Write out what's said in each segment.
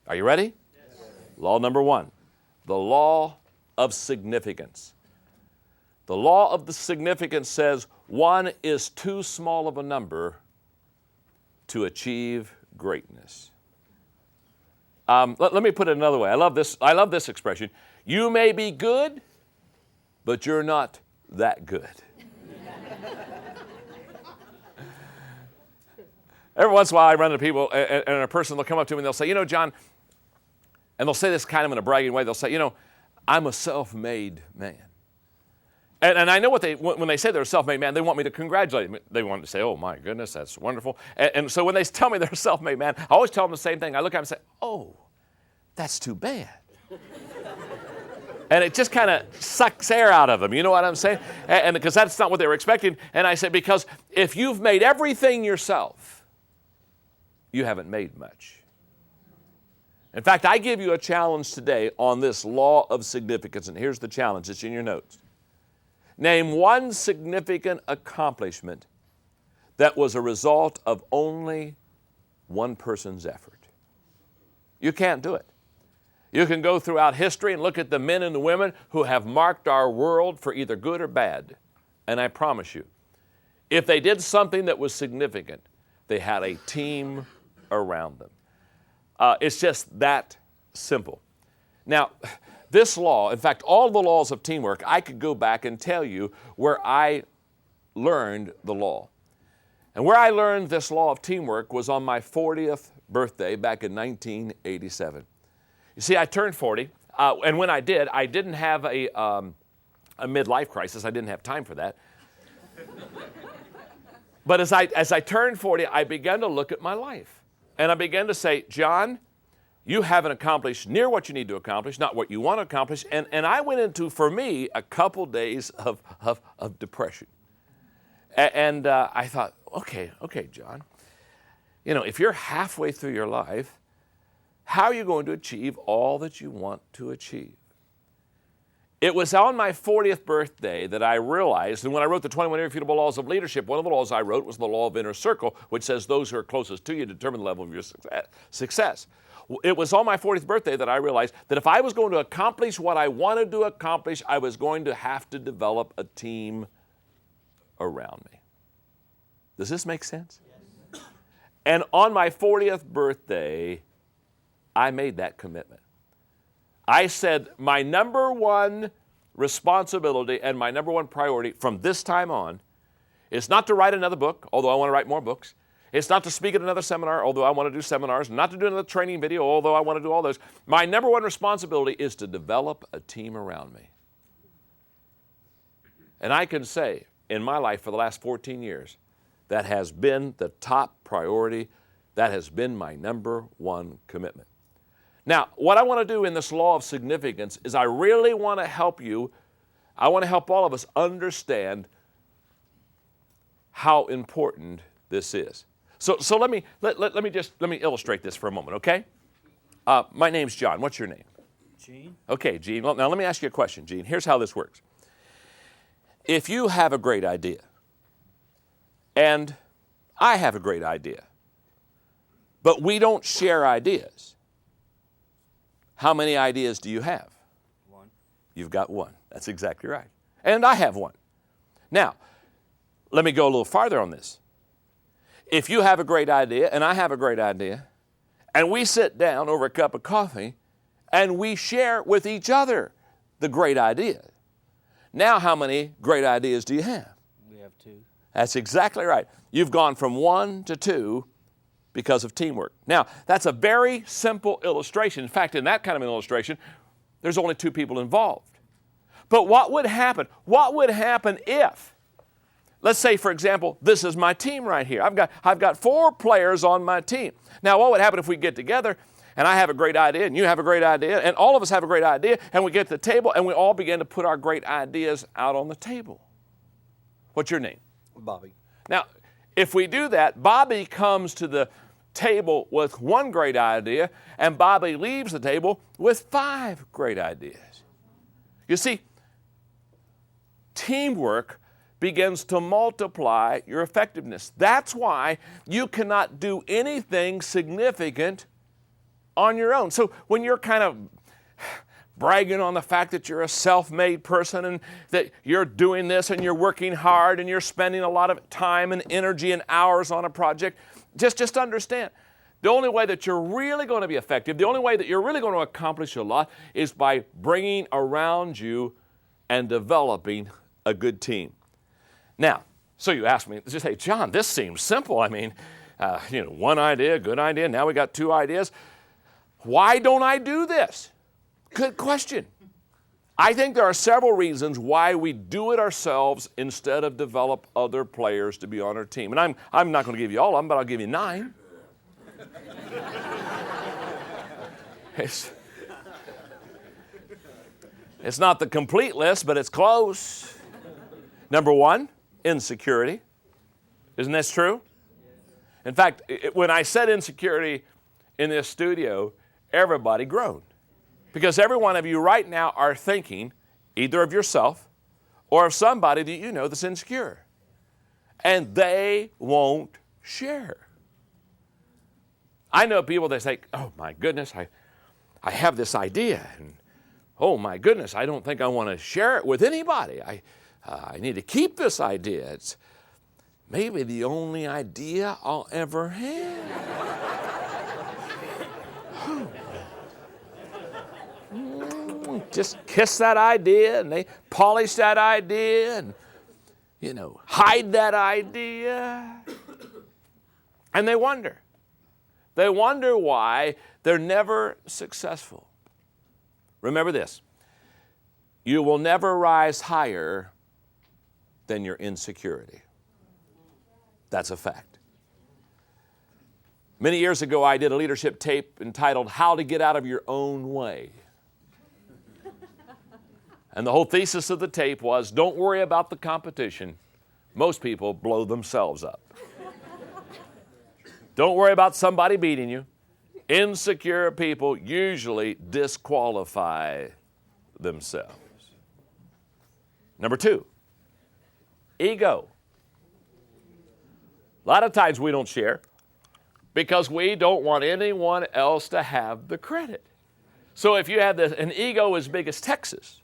Are you ready? Yes. Law number 1, the law of significance. The law of the significance says 1 is too small of a number to achieve greatness. Let me put it another way. I love this expression. You may be good, but you're not that good. Every once in a while I run into people, and a person will come up to me and they'll say, John, and they'll say this kind of in a bragging way. They'll say, I'm a self-made man. And I know when they say they're a self-made man, they want me to congratulate them. They want to say, oh, my goodness, that's wonderful. And so when they tell me they're a self-made man, I always tell them the same thing. I look at them and say, oh, that's too bad. And it just kind of sucks air out of them. You know what I'm saying? And because that's not what they were expecting. And I said, because if you've made everything yourself, you haven't made much. In fact, I give you a challenge today on this law of significance. And here's the challenge. It's in your notes. Name one significant accomplishment that was a result of only one person's effort. You can't do it. You can go throughout history and look at the men and the women who have marked our world for either good or bad. And I promise you, if they did something that was significant, they had a team around them. It's just that simple. Now, this law, in fact, all the laws of teamwork, I could go back and tell you where I learned the law. And where I learned this law of teamwork was on my 40th birthday back in 1987. You see, I turned 40, and when I did, I didn't have a midlife crisis. I didn't have time for that. But as I turned 40, I began to look at my life. And I began to say, John, you haven't accomplished near what you need to accomplish, not what you want to accomplish. And I went into, for me, a couple days of depression. And I thought, okay, John, if you're halfway through your life, how are you going to achieve all that you want to achieve? It was on my 40th birthday that I realized, and when I wrote the 21 Irrefutable Laws of Leadership, one of the laws I wrote was the law of inner circle, which says those who are closest to you determine the level of your success. It was on my 40th birthday that I realized that if I was going to accomplish what I wanted to accomplish, I was going to have to develop a team around me. Does this make sense? Yes. And on my 40th birthday, I made that commitment. I said my number one responsibility and my number one priority from this time on is not to write another book, although I want to write more books. It's not to speak at another seminar, although I want to do seminars. Not to do another training video, although I want to do all those. My number one responsibility is to develop a team around me. And I can say, in my life for the last 14 years, that has been the top priority. That has been my number one commitment. Now, what I want to do in this law of significance is I really want to help you. I want to help all of us understand how important this is. So let me illustrate this for a moment, okay? My name's John. What's your name? Gene. Okay, Gene. Well, now let me ask you a question, Gene. Here's how this works. If you have a great idea, and I have a great idea, but we don't share ideas, how many ideas do you have? One. You've got one. That's exactly right. And I have one. Now, let me go a little farther on this. If you have a great idea and I have a great idea, and we sit down over a cup of coffee and we share with each other the great idea, now how many great ideas do you have? We have 2. That's exactly right. You've gone from 1 to 2 because of teamwork. Now, that's a very simple illustration. In fact, in that kind of an illustration, there's only 2 people involved. But what would happen? What would happen if, let's say, for example, this is my team right here. I've got 4 players on my team. Now, what would happen if we get together and I have a great idea and you have a great idea and all of us have a great idea and we get to the table and we all begin to put our great ideas out on the table? What's your name? Bobby. Now, if we do that, Bobby comes to the table with 1 great idea and Bobby leaves the table with 5 great ideas. You see, teamwork begins to multiply your effectiveness. That's why you cannot do anything significant on your own. So when you're kind of bragging on the fact that you're a self-made person and that you're doing this and you're working hard and you're spending a lot of time and energy and hours on a project, just understand, the only way that you're really going to be effective, the only way that you're really going to accomplish a lot is by bringing around you and developing a good team. Now, so you ask me, just say, John, this seems simple. I mean, one idea, good idea, now we got 2 ideas. Why don't I do this? Good question. I think there are several reasons why we do it ourselves instead of develop other players to be on our team. And I'm not going to give you all of them, but I'll give you 9. It's not the complete list, but it's close. Number 1, insecurity. Isn't this true? In fact, when I said insecurity in this studio, everybody groaned. Because every one of you right now are thinking either of yourself or of somebody that you know that's insecure. And they won't share. I know people that say, oh my goodness, I have this idea. And oh my goodness, I don't think I want to share it with anybody. I need to keep this idea. It's maybe the only idea I'll ever have. Just kiss that idea and they polish that idea and, hide that idea. And they wonder. They wonder why they're never successful. Remember this. You will never rise higher than your insecurity. That's a fact. Many years ago, I did a leadership tape entitled How to Get Out of Your Own Way. And the whole thesis of the tape was, don't worry about the competition. Most people blow themselves up. Don't worry about somebody beating you. Insecure people usually disqualify themselves. Number 2, ego. A lot of times we don't share because we don't want anyone else to have the credit. So if you have an ego as big as Texas,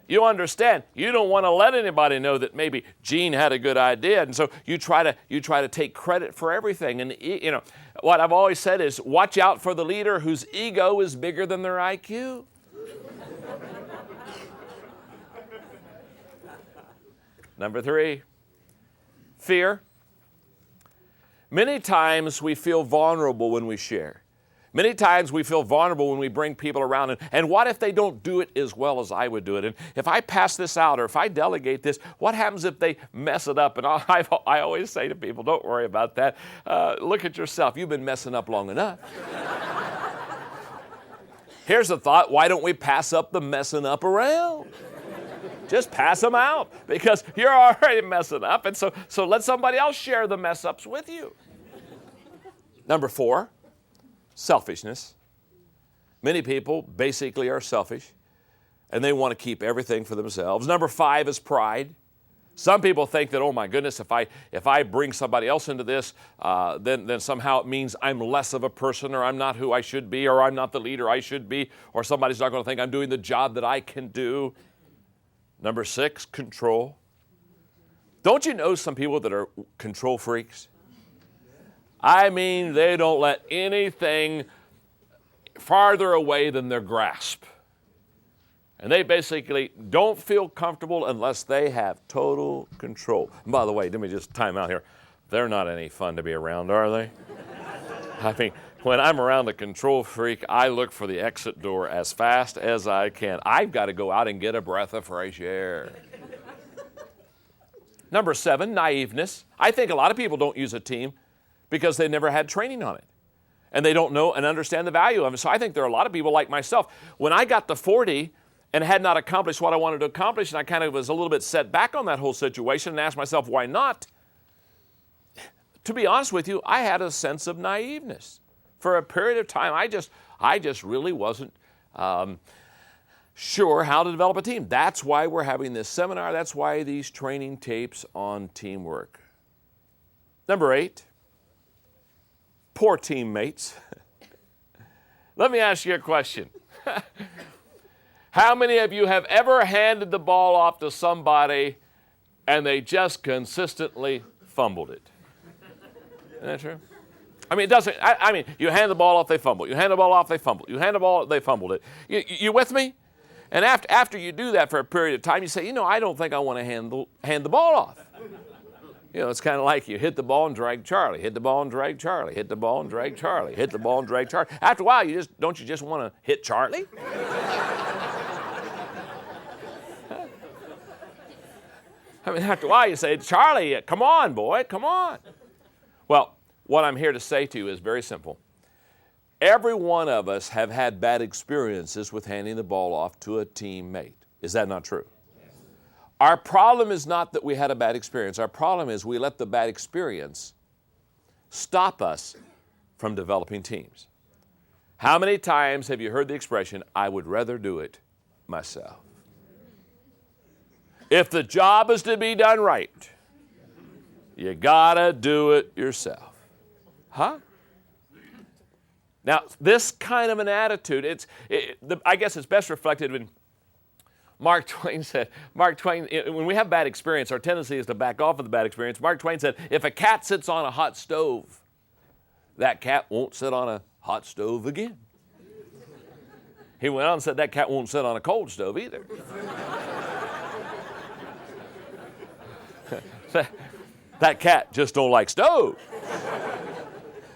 you understand, you don't want to let anybody know that maybe Gene had a good idea, and so you try to take credit for everything. And what I've always said is, watch out for the leader whose ego is bigger than their IQ. Number 3, fear. Many times we feel vulnerable when we share. Many times we feel vulnerable when we bring people around. And what if they don't do it as well as I would do it? And if I pass this out or if I delegate this, what happens if they mess it up? And I always say to people, don't worry about that. Look at yourself. You've been messing up long enough. Here's a thought. Why don't we pass up the messing up around? Just pass them out because you're already messing up. And so let somebody else share the mess ups with you. Number 4. Selfishness. Many people basically are selfish and they want to keep everything for themselves. Number 5 is pride. Some people think that, oh my goodness, if I bring somebody else into this, then somehow it means I'm less of a person, or I'm not who I should be, or I'm not the leader I should be, or somebody's not going to think I'm doing the job that I can do. Number 6, control. Don't you know some people that are control freaks? I mean, they don't let anything farther away than their grasp. And they basically don't feel comfortable unless they have total control. And by the way, let me just time out here. They're not any fun to be around, are they? I mean, when I'm around a control freak, I look for the exit door as fast as I can. I've got to go out and get a breath of fresh air. Number 7, naiveness. I think a lot of people don't use a team because they never had training on it. And they don't know and understand the value of it. So I think there are a lot of people like myself. When I got to 40 and had not accomplished what I wanted to accomplish, and I kind of was a little bit set back on that whole situation and asked myself, why not? To be honest with you, I had a sense of naiveness. For a period of time, I just really wasn't sure how to develop a team. That's why we're having this seminar. That's why these training tapes on teamwork. Number 8, poor teammates. Let me ask you a question. How many of you have ever handed the ball off to somebody and they just consistently fumbled it? Isn't that true? I mean, it doesn't, I mean, you hand the ball off, they fumble. You hand the ball off, they fumble. You hand the ball, they fumbled it. You with me? And after you do that for a period of time, you say, I don't think I want to hand the ball off. It's kind of like you hit the ball and drag Charlie, hit the ball and drag Charlie, hit the ball and drag Charlie, hit the ball and drag Charlie. After a while, don't you just want to hit Charlie? I mean, after a while, you say, Charlie, come on, boy, come on. Well, what I'm here to say to you is very simple. Every one of us have had bad experiences with handing the ball off to a teammate. Is that not true? Our problem is not that we had a bad experience. Our problem is we let the bad experience stop us from developing teams. How many times have you heard the expression, I would rather do it myself? If the job is to be done right, you gotta do it yourself. Huh? Now, this kind of an attitude, I guess it's best reflected when Mark Twain said, when we have bad experience, our tendency is to back off of the bad experience. Mark Twain said, if a cat sits on a hot stove, that cat won't sit on a hot stove again. He went on and said, that cat won't sit on a cold stove either. That cat just don't like stove.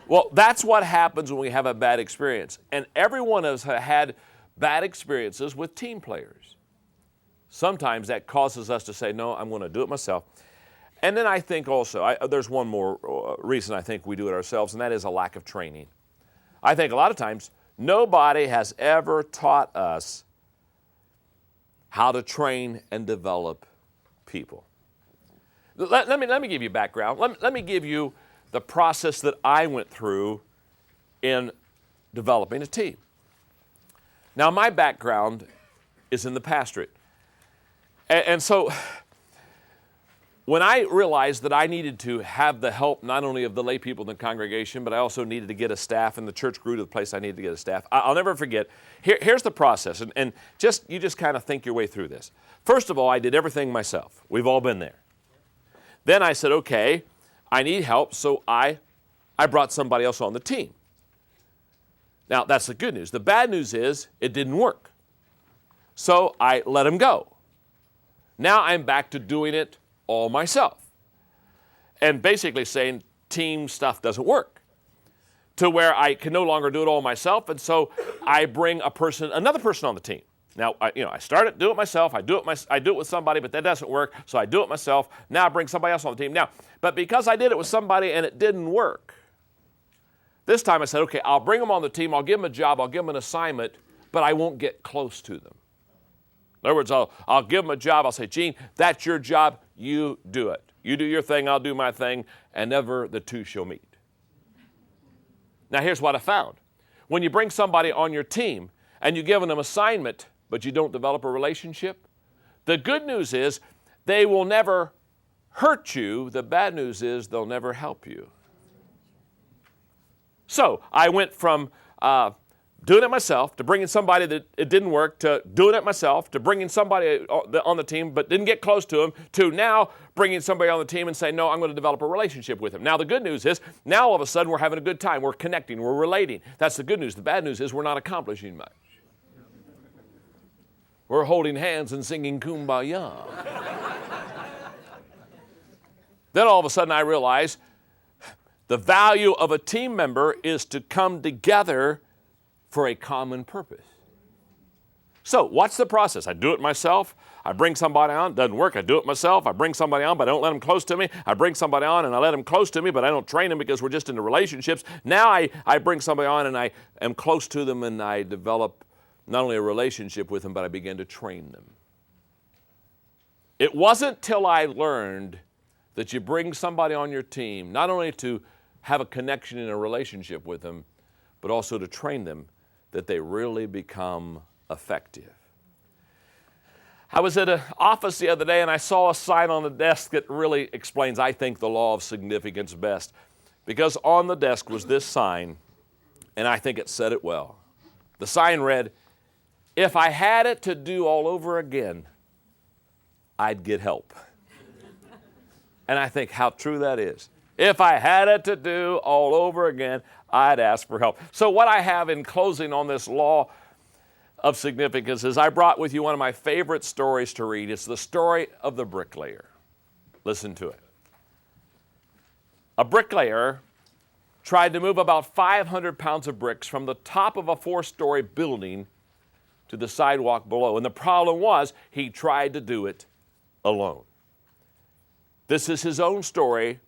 Well, that's what happens when we have a bad experience. And every one of us has had bad experiences with team players. Sometimes that causes us to say, no, I'm going to do it myself. And then I think also, there's one more reason I think we do it ourselves, and that is a lack of training. I think a lot of times, nobody has ever taught us how to train and develop people. Let me give you background. Let me give you the process that I went through in developing a team. Now, my background is in the pastorate. And so when I realized that I needed to have the help not only of the lay people in the congregation, but I also needed to get a staff, and the church grew to the place I needed to get a staff, I'll never forget. Here's the process, and you just kind of think your way through this. First of all, I did everything myself. We've all been there. Then I said, okay, I need help, so I brought somebody else on the team. Now, that's the good news. The bad news is it didn't work. So I let him go. Now I'm back to doing it all myself. And basically saying team stuff doesn't work. To where I can no longer do it all myself, and so I bring another person on the team. Now, I started to do it myself. I do it with somebody, but that doesn't work, so I do it myself. Now I bring somebody else on the team. Now, but because I did it with somebody and it didn't work, this time I said, okay, I'll bring them on the team. I'll give them a job. I'll give them an assignment, but I won't get close to them. In other words, I'll give them a job. I'll say, Gene, that's your job. You do it. You do your thing. I'll do my thing, and never the two shall meet. Now, here's what I found. When you bring somebody on your team and you give them an assignment, but you don't develop a relationship, the good news is they will never hurt you. The bad news is they'll never help you. So I went from doing it myself to bringing somebody that it didn't work, to doing it myself, to bringing somebody on the team but didn't get close to him, to now bringing somebody on the team and saying, no, I'm going to develop a relationship with him. Now the good news is, now all of a sudden we're having a good time. We're connecting. We're relating. That's the good news. The bad news is we're not accomplishing much. We're holding hands and singing Kumbaya. Then all of a sudden I realize the value of a team member is to come together for a common purpose. So what's the process? I do it myself. I bring somebody on. Doesn't work. I do it myself. I bring somebody on, but I don't let them close to me. I bring somebody on and I let them close to me, but I don't train them because we're just into relationships. Now I bring somebody on and I am close to them and I develop not only a relationship with them, but I begin to train them. It wasn't till I learned that you bring somebody on your team, not only to have a connection in a relationship with them, but also to train them, that they really become effective. I was at an office the other day and I saw a sign on the desk that really explains, I think, the law of significance best. Because on the desk was this sign, and I think it said it well. The sign read, "If I had it to do all over again, I'd get help." And I think how true that is. If I had it to do all over again, I'd ask for help. So what I have in closing on this law of significance is I brought with you one of my favorite stories to read. It's the story of the bricklayer. Listen to it. A bricklayer tried to move about 500 pounds of bricks from the top of a 4-story building to the sidewalk below. And the problem was he tried to do it alone. This is his own story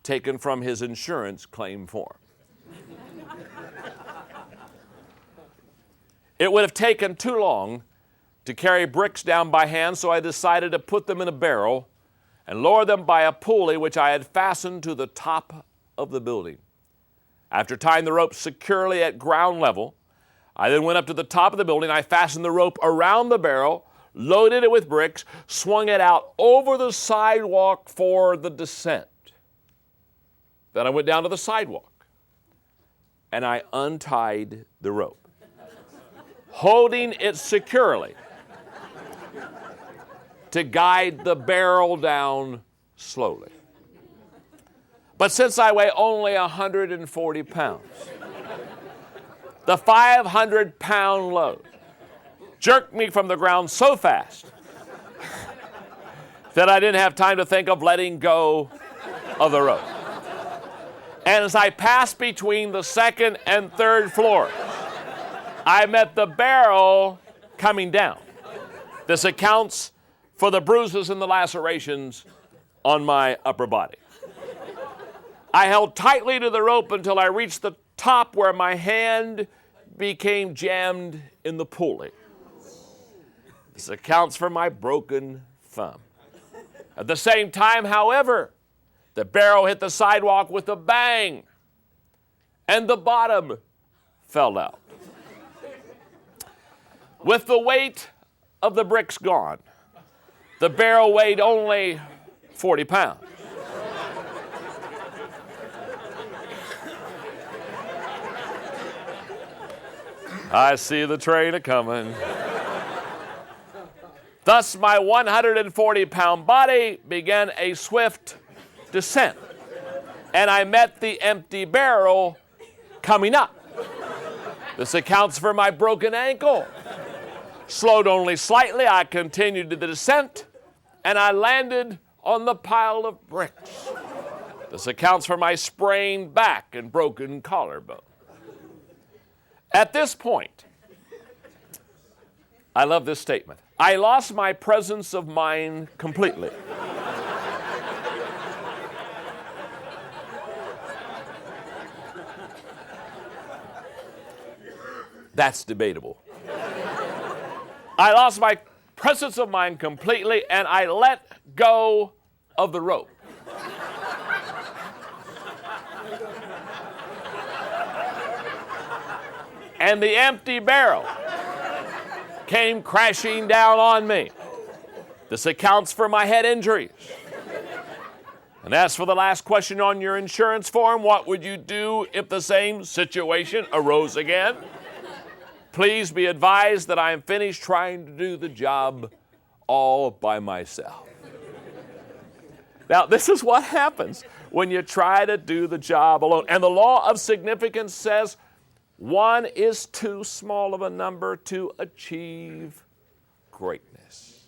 taken from his insurance claim form. It would have taken too long to carry bricks down by hand, so I decided to put them in a barrel and lower them by a pulley which I had fastened to the top of the building. After tying the rope securely at ground level, I then went up to the top of the building. I fastened the rope around the barrel, loaded it with bricks, swung it out over the sidewalk for the descent. Then I went down to the sidewalk and I untied the rope, holding it securely to guide the barrel down slowly. But since I weigh only 140 pounds, the 500-pound load jerked me from the ground so fast that I didn't have time to think of letting go of the rope. And as I passed between the second and third floors, I met the barrel coming down. This accounts for the bruises and the lacerations on my upper body. I held tightly to the rope until I reached the top where my hand became jammed in the pulley. This accounts for my broken thumb. At the same time, however, the barrel hit the sidewalk with a bang, and the bottom fell out. With the weight of the bricks gone, the barrel weighed only 40 pounds. I see the train a-coming. Thus, my 140-pound body began a swift descent, and I met the empty barrel coming up. This accounts for my broken ankle. Slowed only slightly, I continued the descent, and I landed on the pile of bricks. This accounts for my sprained back and broken collarbone. At this point, I love this statement, I lost my presence of mind completely. That's debatable. I lost my presence of mind completely, and I let go of the rope. And the empty barrel came crashing down on me. This accounts for my head injuries. And as for the last question on your insurance form, what would you do if the same situation arose again? Please be advised that I am finished trying to do the job all by myself. Now, this is what happens when you try to do the job alone. And the law of significance says one is too small of a number to achieve greatness.